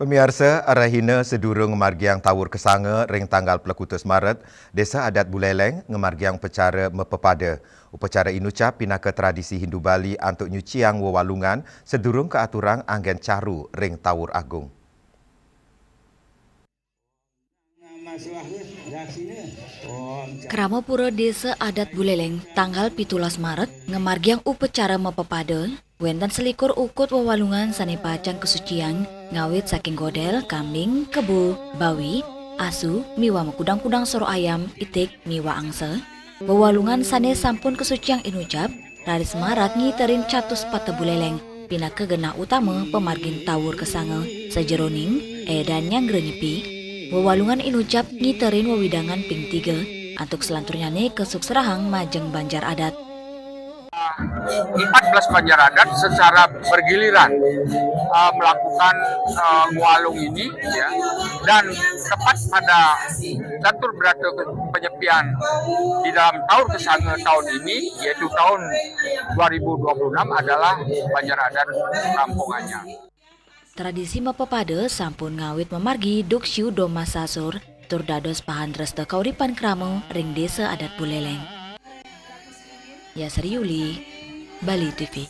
Pemirsa, arahina sedurung ngemargiang tawur kesanga ring tanggal pelekutus Maret, Desa Adat Buleleng ngemargiang upacara mepepada. Upacara inucap pinaka tradisi Hindu Bali untuk nyuciang wewalungan sedurung ke aturang anggen caru ring tawur agung. Kramapura Desa Adat Buleleng tanggal 17 Maret ngemargiang upacara mepepada wenten selikur ukut wewalungan sane pacang kesucian ngawit saking godel, kambing, kebu, bawi, asu, miwa mekudang-kudang soro ayam, itik, miwa angse. Wewalungan sane sampun kesucian inucap raris marak ngiterin catus pata Buleleng pina kegena utama pemargin tawur kesange sejeroning edan yang nyepi. Wewalungan inucap ngiterin wewidangan ping 3 antuk selanturnya ke Sukserahang Majeng Banjar Adat. 14 Banjar Adat secara bergiliran melakukan walung ini ya, dan tepat pada catur berata penyepian di dalam tahun kesanga tahun ini yaitu tahun 2026 adalah Banjar Adat rampungannya. Tradisi mepepada sampun ngawit memargi Duksyu Doma Sasur tur dados pahan resta kauripan kramo ring Desa Adat Buleleng. Yasri Yuli, Bali TV.